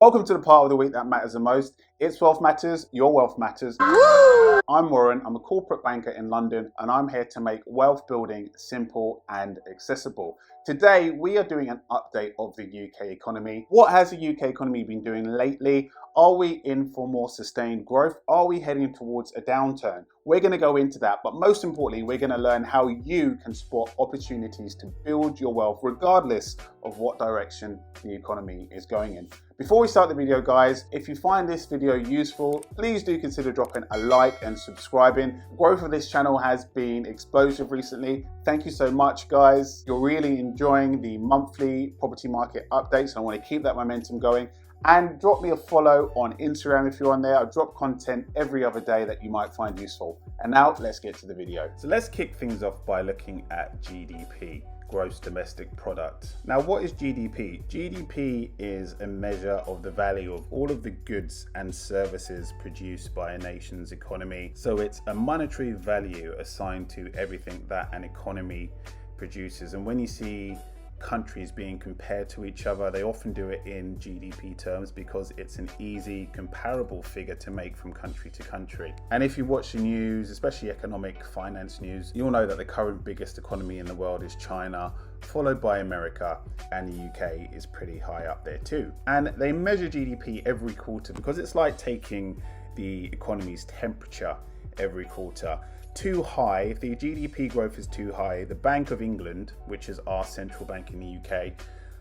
Welcome to the part of the week that matters the most. It's Wealth Matters, your wealth matters. I'm Warren, I'm a corporate banker in London, and I'm here to make wealth building simple and accessible. Today, we are doing an update of the UK economy. What has the UK economy been doing lately? Are we in for more sustained growth? Are we heading towards a downturn? We're going to go into that, but most importantly, we're going to learn how you can spot opportunities to build your wealth regardless of what direction the economy is going in. Before we start the video, guys, if you find this video useful, please do consider dropping a like and subscribing. The growth of this channel has been explosive recently. Thank you so much, guys. You're really enjoying the monthly property market updates, and I want to keep that momentum going. And drop me a follow on Instagram if you're on there. I drop content every other day that you might find useful. And now let's get to the video. So let's kick things off by looking at GDP, gross domestic product. Now, what is GDP? GDP is a measure of the value of all of the goods and services produced by a nation's economy. So it's a monetary value assigned to everything that an economy produces. And when you see countries being compared to each other, they often do it in GDP terms because it's an easy comparable figure to make from country to country. And if you watch the news, especially economic finance news, you'll know that the current biggest economy in the world is China, followed by America, and the UK is pretty high up there too. And they measure GDP every quarter because it's like taking the economy's temperature every quarter. Too high, if the GDP growth is too high, the Bank of England, which is our central bank in the UK,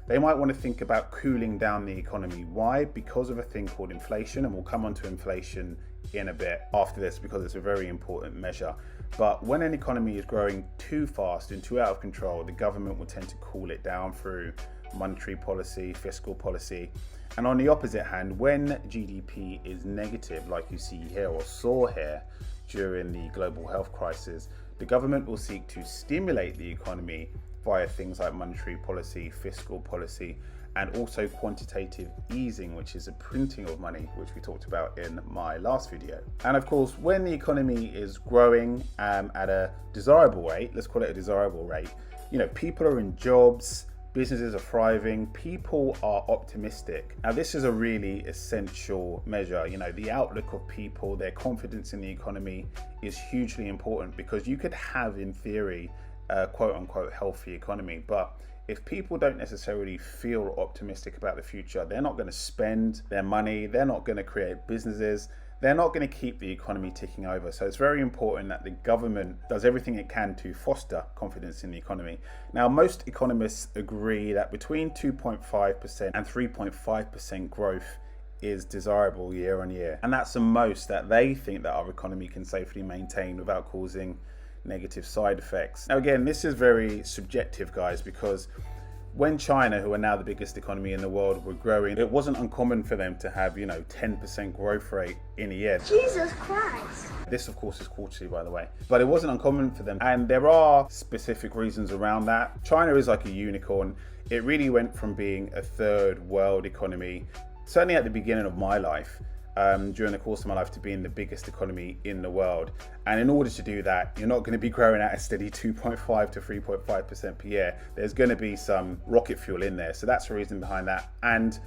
they might want to think about cooling down the economy. Why? Because of a thing called inflation, and we'll come on to inflation in a bit after this because it's a very important measure. But when an economy is growing too fast and too out of control, the government will tend to cool it down through monetary policy, fiscal policy. And on the opposite hand, when GDP is negative, like you see here or saw here, during the global health crisis, the government will seek to stimulate the economy via things like monetary policy, fiscal policy, and also quantitative easing, which is a printing of money, which we talked about in my last video. And of course, when the economy is growing at a desirable rate, let's call it a desirable rate, people are in jobs, businesses are thriving, people are optimistic. Now, this is a really essential measure. The outlook of people, their confidence in the economy is hugely important because you could have, in theory, a quote unquote healthy economy. But if people don't necessarily feel optimistic about the future, they're not going to spend their money, they're not going to create businesses, they're not going to keep the economy ticking over. So it's very important that the government does everything it can to foster confidence in the economy. Now, most economists agree that between 2.5% and 3.5% growth is desirable year on year. And that's the most that they think that our economy can safely maintain without causing negative side effects. Now, again, this is very subjective, guys, because when China, who are now the biggest economy in the world, were growing, it wasn't uncommon for them to have, 10% growth rate in a year. Jesus Christ. This, of course, is quarterly, by the way. But it wasn't uncommon for them. And there are specific reasons around that. China is like a unicorn. It really went from being a third world economy, certainly at the beginning of my life, during the course of my life, to being the biggest economy in the world. And in order to do that, you're not going to be growing at a steady 2.5 to 3.5% per year. There's going to be some rocket fuel in there. So that's the reason behind that. And,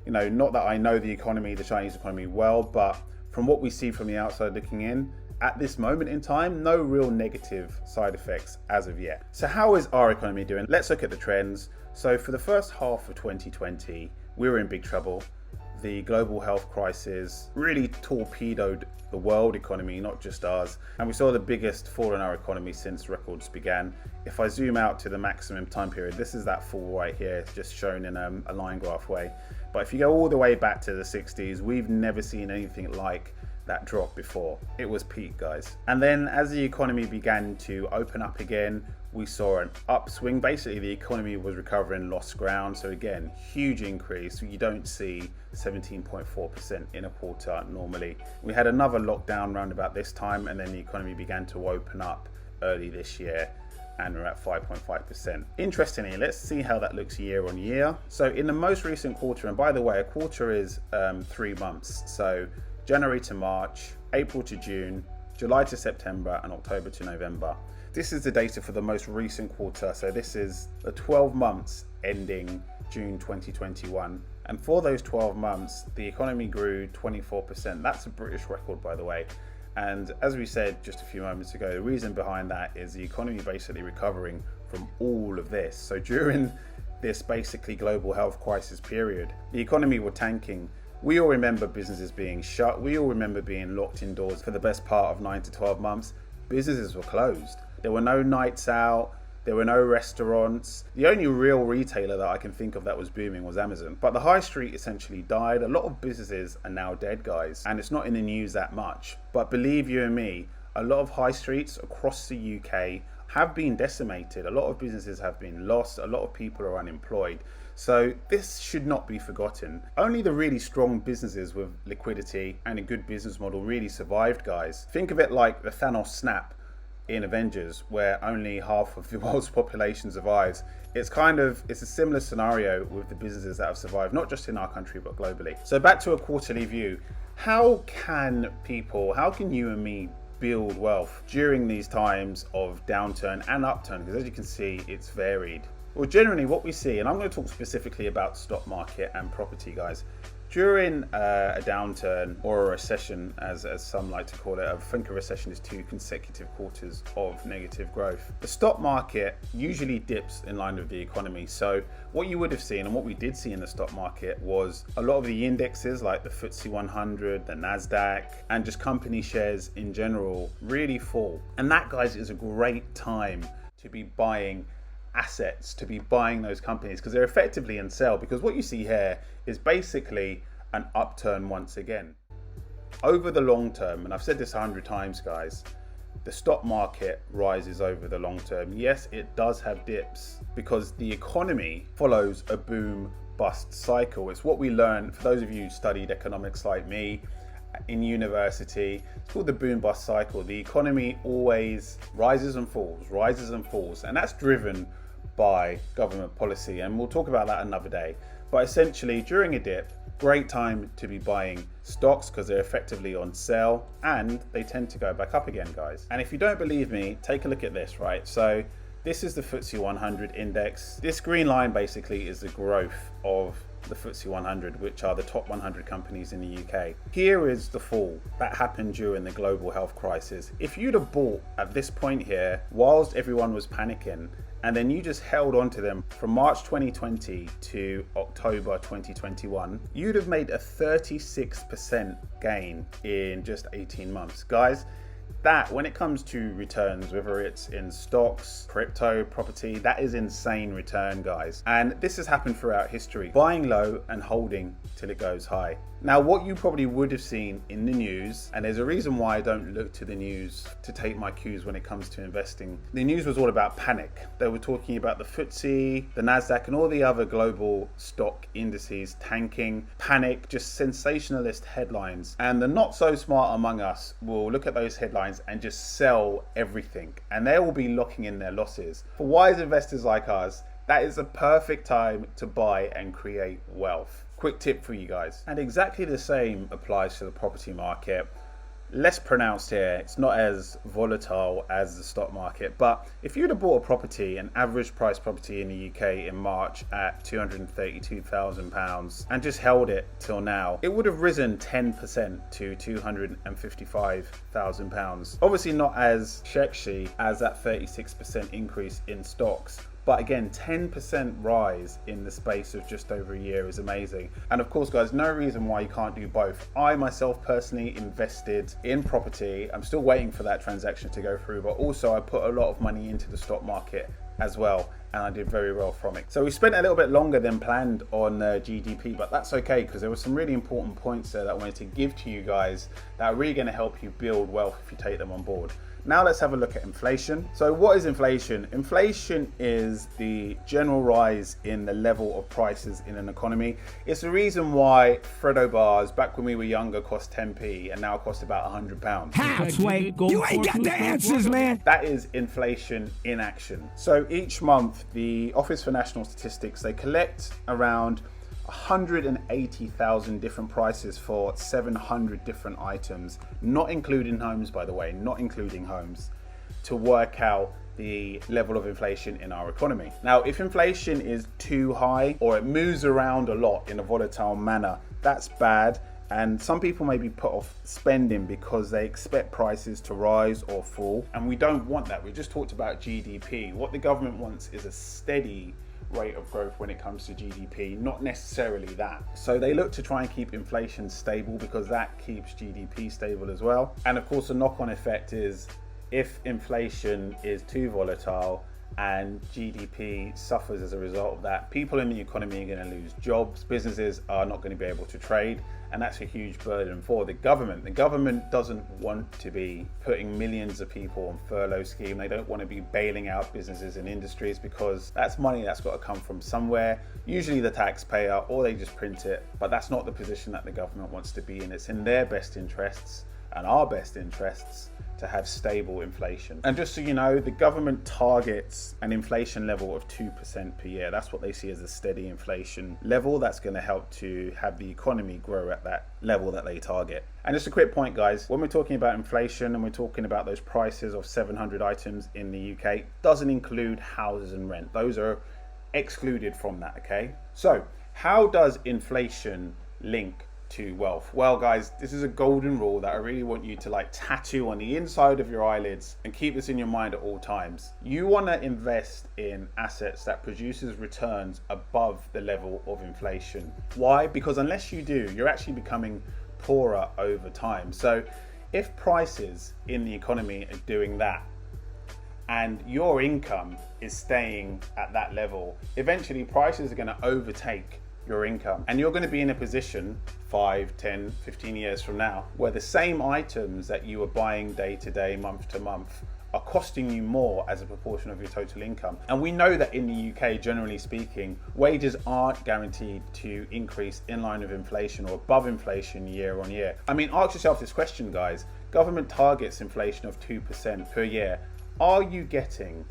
not that I know the Chinese economy well, but from what we see from the outside looking in, at this moment in time, no real negative side effects as of yet. So how is our economy doing? Let's look at the trends. So for the first half of 2020, we were in big trouble. The global health crisis really torpedoed the world economy, not just ours. And we saw the biggest fall in our economy since records began. If I zoom out to the maximum time period, this is that fall right here, just shown in a line graph way. But if you go all the way back to the 60s, we've never seen anything like that drop before. It was peak, guys. And then as the economy began to open up again, we saw an upswing. Basically, the economy was recovering lost ground. So again, huge increase. You don't see 17.4% in a quarter normally. We had another lockdown round about this time, and then the economy began to open up early this year, and we're at 5.5%. Interestingly, let's see how that looks year on year. So in the most recent quarter, and by the way, a quarter is 3 months. So January to March, April to June, July to September, and October to November. This is the data for the most recent quarter. So this is the 12 months ending June 2021. And for those 12 months, the economy grew 24%. That's a British record, by the way. And as we said just a few moments ago, the reason behind that is the economy basically recovering from all of this. So during this basically global health crisis period, the economy were tanking. We all remember businesses being shut. We all remember being locked indoors for the best part of 9 to 12 months. Businesses were closed. There were no nights out. There were no restaurants. The only real retailer that I can think of that was booming was Amazon. But the high street essentially died. A lot of businesses are now dead, guys. And it's not in the news that much. But believe you and me, a lot of high streets across the UK have been decimated. A lot of businesses have been lost. A lot of people are unemployed. So this should not be forgotten. Only the really strong businesses with liquidity and a good business model really survived, guys. Think of it like the Thanos snap in Avengers, where only half of the world's population survives. It's a similar scenario with the businesses that have survived, not just in our country, but globally. So back to a quarterly view. How can you and me build wealth during these times of downturn and upturn? Because as you can see, it's varied. Well, generally what we see, and I'm going to talk specifically about stock market and property, guys. During a downturn or a recession, as some like to call it, I think a recession is 2 consecutive quarters of negative growth. The stock market usually dips in line with the economy. So what you would have seen, and what we did see in the stock market, was a lot of the indexes like the FTSE 100, the NASDAQ, and just company shares in general really fall. And that, guys, is a great time to be buying assets, to be buying those companies, because they're effectively in sale. Because what you see here is basically an upturn once again. Over the long term, and I've said this 100 times, guys, the stock market rises over the long term. Yes, it does have dips because the economy follows a boom bust cycle. It's what we learned, for those of you who studied economics like me in university. It's called the boom bust cycle. The economy always rises and falls, and that's driven by government policy, and we'll talk about that another day. But essentially, during a dip, great time to be buying stocks because they're effectively on sale and they tend to go back up again, guys. And if you don't believe me, take a look at this, right? So this is the FTSE 100 index. This green line basically is the growth of the FTSE 100, which are the top 100 companies in the UK. Here is the fall that happened during the global health crisis. If you'd have bought at this point here, whilst everyone was panicking, and then you just held on to them from March 2020 to October 2021, you'd have made a 36% gain in just 18 months. Guys, that, when it comes to returns, whether it's in stocks, crypto, property, that is insane return, guys. And this has happened throughout history, buying low and holding till it goes high. Now, what you probably would have seen in the news, and there's a reason why I don't look to the news to take my cues when it comes to investing. The news was all about panic. They were talking about the FTSE, the NASDAQ, and all the other global stock indices tanking, panic, just sensationalist headlines. And the not so smart among us will look at those headlines and just sell everything, and they will be locking in their losses. For wise investors like us, that is a perfect time to buy and create wealth. Quick tip for you guys. And exactly the same applies to the property market. Less pronounced here, it's not as volatile as the stock market, but if you'd have bought a property, an average price property in the UK in March at £232,000 and just held it till now, it would have risen 10% to £255,000. Obviously not as sexy as that 36% increase in stocks, but again, 10% rise in the space of just over a year is amazing. And of course, guys, no reason why you can't do both. I myself personally invested in property. I'm still waiting for that transaction to go through, but also I put a lot of money into the stock market as well, and I did very well from it. So we spent a little bit longer than planned on GDP, but that's okay, because there were some really important points there that I wanted to give to you guys that are really going to help you build wealth if you take them on board. Now let's have a look at inflation. So what is inflation? Inflation is the general rise in the level of prices in an economy. It's the reason why Freddo bars back when we were younger cost 10p and now cost about £100. How, Soyb? You ain't got the answers, man. That is inflation in action. So each month, the Office for National Statistics, they collect around 180,000 different prices for 700 different items, not including homes, by the way, not including homes, to work out the level of inflation in our economy. Now, if inflation is too high or it moves around a lot in a volatile manner, that's bad. And some people may be put off spending because they expect prices to rise or fall. And we don't want that. We just talked about GDP. What the government wants is a steady rate of growth when it comes to GDP, not necessarily that. So they look to try and keep inflation stable because that keeps GDP stable as well. And of course, the knock-on effect is if inflation is too volatile and GDP suffers as a result of that, people in the economy are going to lose jobs, businesses are not going to be able to trade, and that's a huge burden for the government. The government doesn't want to be putting millions of people on furlough scheme. They don't want to be bailing out businesses and industries because that's money that's got to come from somewhere, usually the taxpayer, or they just print it. But that's not the position that the government wants to be in. It's in their best interests and our best interests to have stable inflation. And just so you know, the government targets an inflation level of 2% per year. That's what they see as a steady inflation level that's going to help to have the economy grow at that level that they target. And just a quick point, guys, when we're talking about inflation and we're talking about those prices of 700 items in the UK, doesn't include houses and rent. Those are excluded from that, okay? So how does inflation link to wealth? Well, guys, this is a golden rule that I really want you to tattoo on the inside of your eyelids and keep this in your mind at all times. You want to invest in assets that produces returns above the level of inflation. Why? Because unless you do, you're actually becoming poorer over time. So if prices in the economy are doing that and your income is staying at that level, eventually prices are going to overtake your income, and you're going to be in a position 5, 10, 15 years from now where the same items that you are buying day to day, month to month, are costing you more as a proportion of your total income. And we know that in the UK, generally speaking, wages aren't guaranteed to increase in line with inflation or above inflation year on year. I mean, ask yourself this question, guys. Government targets inflation of 2% per year. Are you getting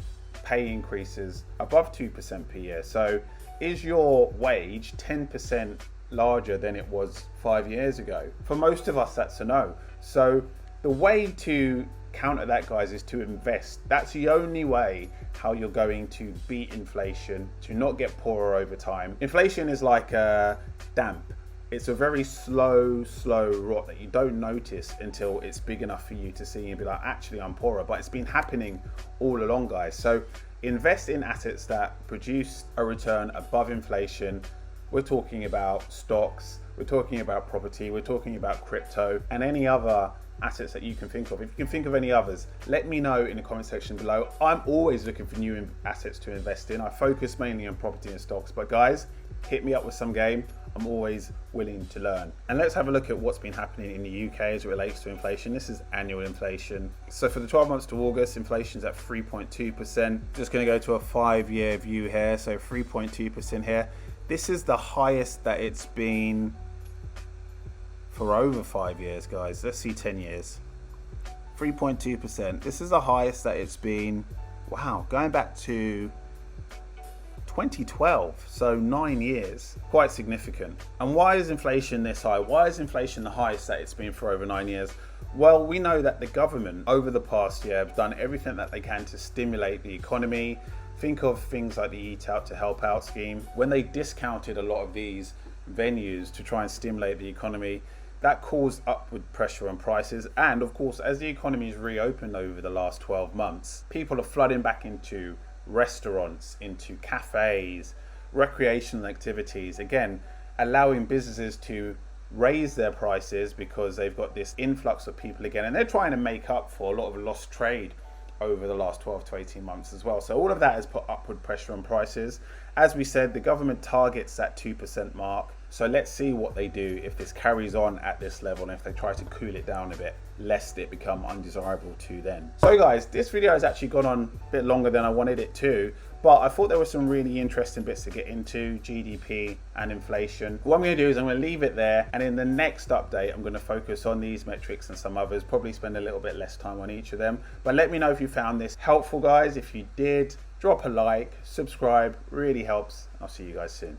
pay increases above 2% per year? So is your wage 10% larger than it was 5 years ago? For most of us, that's a no. So the way to counter that, guys, is to invest. That's the only way how you're going to beat inflation, to not get poorer over time. Inflation is like a damp. It's a very slow rot that you don't notice until it's big enough for you to see and be like, actually, I'm poorer. But it's been happening all along, guys. So invest in assets that produce a return above inflation. We're talking about stocks, we're talking about property, we're talking about crypto, and any other assets that you can think of. If you can think of any others, let me know in the comment section below. I'm always looking for new assets to invest in. I focus mainly on property and stocks, but guys, hit me up with some game. I'm always willing to learn. And let's have a look at what's been happening in the UK as it relates to inflation. This is annual inflation. So for the 12 months to August, inflation's at 3.2%. Just going to go to a 5-year view here. So 3.2% here. This is the highest that it's been for over 5 years, guys. Let's see 10 years. 3.2%. This is the highest that it's been, wow, going back to 2012, so 9 years. Quite significant. And why is inflation this high? Why is inflation the highest that it's been for over 9 years? Well, we know that the government over the past year have done everything that they can to stimulate the economy. Think of things like the Eat Out to Help Out scheme. When they discounted a lot of these venues to try and stimulate the economy, that caused upward pressure on prices. And of course, as the economy's reopened over the last 12 months, people are flooding back into restaurants, into cafes, recreational activities, again allowing businesses to raise their prices because they've got this influx of people again, and they're trying to make up for a lot of lost trade over the last 12 to 18 months as well. So all of that has put upward pressure on prices. As we said, the government targets that 2% mark. So let's see what they do if this carries on at this level and if they try to cool it down a bit, lest it become undesirable to then. So guys, this video has actually gone on a bit longer than I wanted it to, but I thought there were some really interesting bits to get into, GDP and inflation. What I'm going to do is I'm going to leave it there, and in the next update I'm going to focus on these metrics and some others, probably spend a little bit less time on each of them. But let me know if you found this helpful, guys. If you did, drop a like, subscribe, really helps. I'll see you guys soon.